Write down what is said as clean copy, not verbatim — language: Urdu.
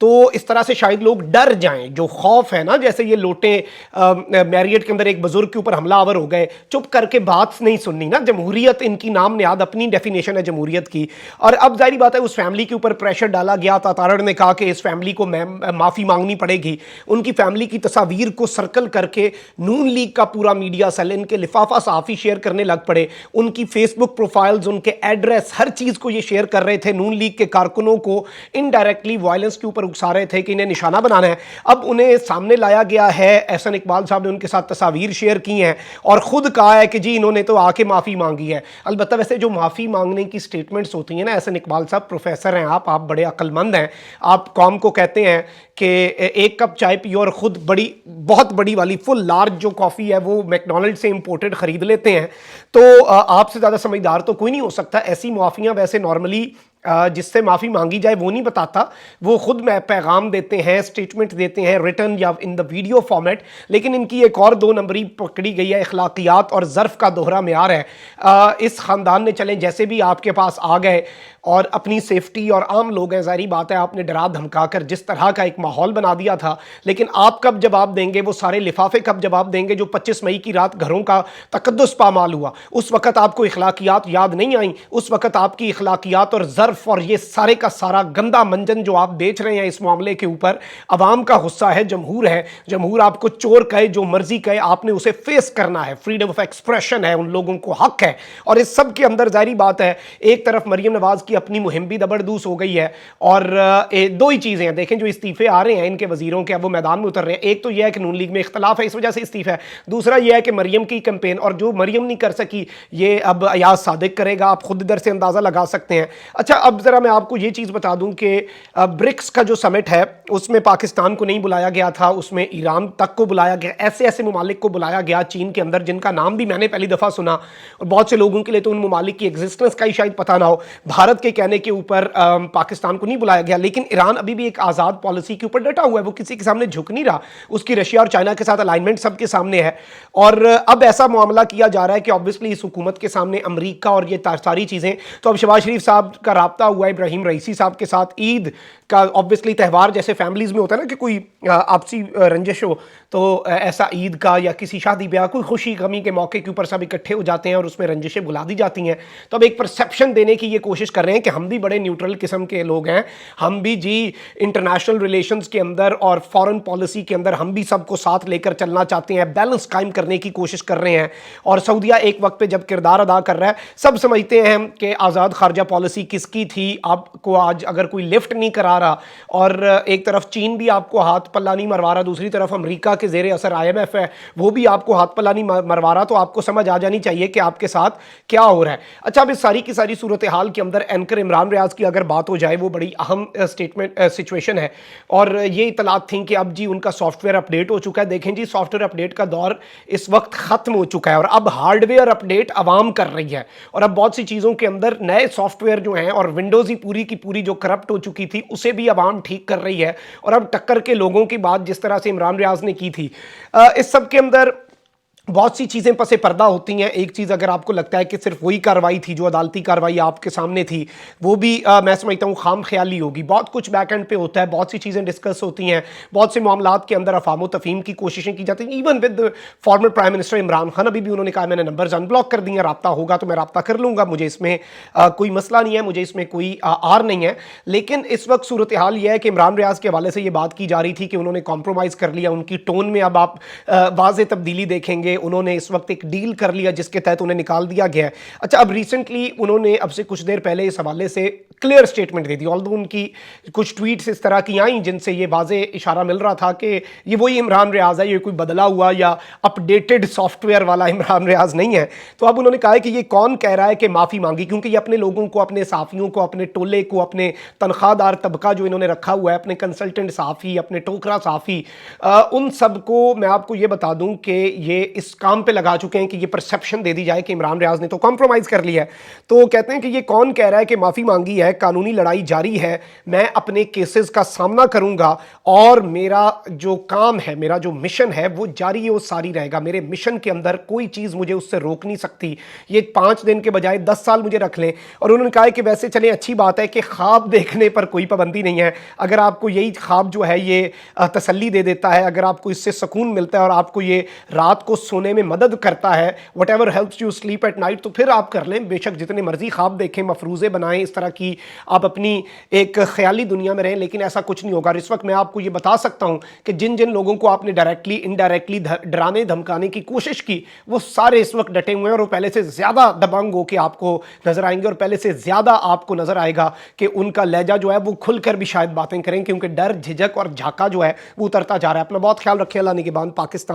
تو اس طرح سے شاید لوگ ڈر جائیں. جو خوف ہے نا, جیسے یہ لوٹیں میریٹ کے اندر ایک بزرگ کے اوپر حملہ آور ہو گئے, چپ کر کے بات نہیں سننی نا. جمہوریت ان کی نام نہاد اپنی ڈیفینیشن ہے جمہوریت کی. اور اب ظاہری بات ہے اس فیملی کے اوپر پریشر ڈالا گیا تھا. تارڑ نے کہا کہ اس فیملی کو معافی مانگنی پڑے گی. ان کی فیملی کی تصاویر کو سرکل کر کے نون لیگ کا پورا میڈیا سیل, ان کے لفافہ صحافی شیئر کرنے لگ پڑے. ان کی فیس بک پروفائلز, ان کے ایڈریس, ہر چیز کو یہ شیئر کر رہے تھے. نون لیگ کے کارکنوں کو انڈائریکٹلی وائلنس کے اوپر اکسا رہے تھے کہ انہیں نشانہ بنانا ہے. اب انہیں سامنے لایا گیا ہے, احسن اقبال صاحب نے ان کے ساتھ تصاویر شیئر کی ہیں اور خود کہا ہے کہ جی انہوں نے تو آ کے معافی مانگی ہے. البتہ ویسے جو معافی مانگنے کی سٹیٹمنٹس ہوتی ہیں نا, احسن اقبال صاحب پروفیسر ہیں, آپ بڑے عقل مند ہیں. آپ قوم کو کہتے ہیں کہ ایک کپ چائے پیو اور خود بہت بڑی والی فل لارج جو کافی ہے وہ میکڈونلڈ سے امپورٹڈ خرید لیتے ہیں. تو آپ سے زیادہ سمجھدار تو کوئی نہیں ہو سکتا. ایسی معافیاں ویسے نارملی جس سے معافی مانگی جائے وہ نہیں بتاتا, وہ خود میں پیغام دیتے ہیں, سٹیٹمنٹ دیتے ہیں ریٹن یا ان دا ویڈیو فارمیٹ. لیکن ان کی ایک اور 2 نمبری پکڑی گئی ہے, اخلاقیات اور ظرف کا دوہرا معیار ہے. اس خاندان نے چلیں جیسے بھی آپ کے پاس آ گئے اور اپنی سیفٹی, اور عام لوگ ہیں, ظاہری بات ہے آپ نے ڈرا دھمکا کر جس طرح کا ایک ماحول بنا دیا تھا. لیکن آپ کب جواب دیں گے, وہ سارے لفافے کب جواب دیں گے جو 25 مئی کی رات گھروں کا تقدس پامال ہوا؟ اس وقت آپ کو اخلاقیات یاد نہیں آئیں. اس وقت آپ کی اخلاقیات اور ظرف اور یہ سارے کا سارا گندا منجن جو آپ بیچ رہے ہیں اس معاملے کے اوپر, عوام کا غصہ ہے, جمہور ہے. جمہور آپ کو چور کہے, جو مرضی کہے, آپ نے اسے فیس کرنا ہے. فریڈم آف ایکسپریشن ہے, ان لوگوں کو حق ہے. اور اس سب کے اندر ظاہری بات ہے ایک طرف مریم نواز کی اپنی مہم بھی زبردست ہو گئی ہے, اور 2 ہی چیزیں ہیں. دیکھیں جو استعفے آ رہے ہیں ان کے وزیروں کے, اب وہ میدان میں اتر رہے ہیں. ایک تو یہ ہے کہ نون لیگ میں اختلاف ہے, اس وجہ سے استعفے ہے. دوسرا یہ ہے کہ مریم کی کیمپین, اور جو مریم نہیں کر سکی یہ اب ایاز صادق کرے گا. آپ خود ادھر سے اندازہ لگا سکتے ہیں. اچھا اب ذرا میں آپ کو یہ چیز بتا دوں کہ برکس کا جو سمٹ ہے اس میں پاکستان کو نہیں بلایا گیا تھا, اس میں ایران تک کو بلایا گیا. ایسے ممالک کو بلایا گیا چین کے اندر جن کا نام بھی میں نے پہلی دفعہ سنا, اور بہت سے لوگوں کے لیے تو ان ممالک کی ایگزسٹنس کا ہی شاید پتہ نہ ہو. بھارت کے کہنے کے اوپر پاکستان کو نہیں بلایا گیا. لیکن ایران ابھی بھی ایک آزاد پالیسی کے اوپر ڈٹا ہوا ہے, وہ کسی کے سامنے جھک نہیں رہا. اس کی رشیا اور چائنا کے ساتھ الائنمنٹ سب کے سامنے ہے. اور اب ایسا معاملہ کیا جا رہا ہے کہ obviously اس حکومت کے سامنے امریکہ اور یہ ساری چیزیں, تو اب شہباز شریف صاحب کا رابطہ ہوا ہے ابراہیم رئیسی صاحب کے ساتھ. عید کا obviously تہوار جیسے فیملیز میں ہوتا ہے نا کہ کوئی آپسی رنجش ہو, تو ایسا عید کا یا کسی شادی بیاہ کوئی خوشی غمی کے موقع کے اوپر سب اکٹھے ہو جاتے ہیں اور اس میں رنجشیں بلا دی جاتی ہیں. تو اب ایک پرسیپشن دینے کی یہ کوشش کر رہے ہیں کہ ہم بھی بڑے نیوٹرل قسم کے لوگ ہیں, ہم بھی جی انٹرنیشنل ریلیشنز کے اندر اور فارن پالیسی کے اندر ہم بھی سب کو ساتھ لے کر چلنا چاہتے ہیں, بیلنس قائم کرنے کی کوشش کر رہے ہیں. اور سعودیہ ایک وقت پہ جب کردار ادا کر رہا ہے, سب سمجھتے ہیں کہ آزاد خارجہ پالیسی کس کی تھی. آپ کو آج اگر کوئی لفٹ نہیں کرا رہا, اور ایک طرف چین بھی آپ کو ہاتھ پلہ نہیں مروا رہا, دوسری طرف امریکہ کے زیر اثر IMF ہے وہ بھی آپ کو ہاتھ پلہ نہیں مروا رہا, تو آپ کو سمجھ آ جانی چاہیے کہ آپ کے ساتھ کیا ہو رہا ہے. اچھا اب اس ساری کی ساری صورتحال کے اندر اینکر عمران ریاض کی اگر بات ہو جائے, وہ بڑی اہم سچویشن ہے. اور یہ اطلاعات تھیں کہ اب جی ان کا سافٹ ویئر اپڈیٹ ہو چکا ہے. دیکھیں جی سافٹ ویئر اپڈیٹ کا دور اس وقت ختم ہو چکا ہے, اور اب ہارڈ ویئر اپڈیٹ عوام کر رہی ہے. اور اب بہت سی چیزوں کے اندر نئے سافٹ ویئر جو ہیں, اور ونڈوز ہی پوری کی پوری جو کرپٹ ہو چکی تھی اسے بھی عوام ٹھیک کر رہی ہے. اور اب ٹکر کے لوگوں کی بات جس طرح سے عمران ریاض نے کی تھی, اس سب کے اندر بہت سی چیزیں پس پردہ ہوتی ہیں. ایک چیز اگر آپ کو لگتا ہے کہ صرف وہی کارروائی تھی جو عدالتی کارروائی آپ کے سامنے تھی, وہ بھی میں سمجھتا ہوں خام خیالی ہوگی. بہت کچھ بیک اینڈ پہ ہوتا ہے, بہت سی چیزیں ڈسکس ہوتی ہیں, بہت سے معاملات کے اندر افہام و تفہیم کی کوششیں کی جاتی ہیں. Even with former prime minister Imran Khan, ابھی بھی انہوں نے کہا میں نے نمبرز ان بلاک کر دیے ہیں, رابطہ ہوگا تو میں رابطہ کر لوں گا, مجھے اس میں کوئی مسئلہ نہیں ہے, مجھے اس میں کوئی آر نہیں ہے. لیکن اس وقت صورتحال یہ ہے کہ عمران ریاض کے حوالے سے یہ بات کی جا رہی تھی کہ انہوں نے کمپرومائز کر لیا. ان کی ٹون میں اب آپ واضح تبدیلی دیکھیں گے. انہوں نے اس وقت ایک ڈیل کر لیا جس کے تحت انہیں نکال دیا گیا ہے. اچھا اب ریسنٹلی انہوں نے اب سے کچھ دیر پہلے اس حوالے سے کلیئر سٹیٹمنٹ دے دی, آلدو ان کی کچھ ٹویٹس اس طرح کی آئیں جن سے یہ واضح اشارہ مل رہا تھا کہ یہ وہی عمران ریاض ہے, یہ کوئی بدلا ہوا یا اپڈیٹڈ سافٹ ویئر والا عمران ریاض نہیں ہے. تو اب انہوں نے کہا ہے کہ یہ کون کہہ رہا ہے کہ معافی مانگی, کیونکہ یہ اپنے لوگوں کو, اپنے صحافیوں کو, اپنے ٹولے کو, اپنے تنخواہ دار طبقہ جو انہوں نے رکھا ہوا ہے, اپنے کنسلٹنٹ صحافی, اپنے ٹوکرا صحافی, ان سب کو میں آپ کو یہ بتا دوں کہ یہ اس کام پہ لگا چکے ہیں کہ یہ پرسیپشن دے دی جائے کہ عمران ریاض نے تو کمپرومائز کر لیا ہے. تو کہتے ہیں کہ یہ کون کہہ رہا ہے کہ معافی مانگی ہے, قانونی لڑائی جاری ہے, میں اپنے کیسز کا سامنا کروں گا اور میرا جو کام ہے, میرا جو مشن ہے وہ جاری و ساری رہے گا, میرے مشن کے اندر کوئی چیز مجھے اس سے روک نہیں سکتی. یہ 5 دن کے بجائے 10 سال مجھے رکھ لیں. اور انہوں نے کہا کہ ویسے چلیں اچھی بات ہے کہ خواب دیکھنے پر کوئی پابندی نہیں ہے. اگر آپ کو یہی خواب جو ہے یہ تسلی دے دیتا ہے, اگر آپ کو اس سے سکون ملتا ہے اور آپ کو یہ رات کو سونے میں مدد کرتا ہے, whatever helps you sleep at night, تو پھر آپ کر لیں. بے شک جتنے مرضی خواب دیکھیں, مفروضے بنائیں, اس طرح کی آپ اپنی ایک خیالی دنیا میں رہیں, لیکن ایسا کچھ نہیں ہوگا. اور اس وقت میں آپ کو یہ بتا سکتا ہوں کہ جن جن لوگوں کو آپ نے ڈائریکٹلی انڈائریکٹلی ڈرانے دھمکانے کی کوشش کی, وہ سارے اس وقت ڈٹے ہوئے ہیں اور وہ پہلے سے زیادہ دبنگ ہو کے آپ کو نظر آئیں گے, اور پہلے سے زیادہ آپ کو نظر آئے گا کہ ان کا لہجہ جو ہے وہ کھل کر بھی شاید باتیں کریں, کیونکہ ڈر, جھجک اور جھاکا جو ہے وہ اترتا جا رہا ہے. اپنا بہت خیال رکھیں. اللہ نگہبان. پاکستان.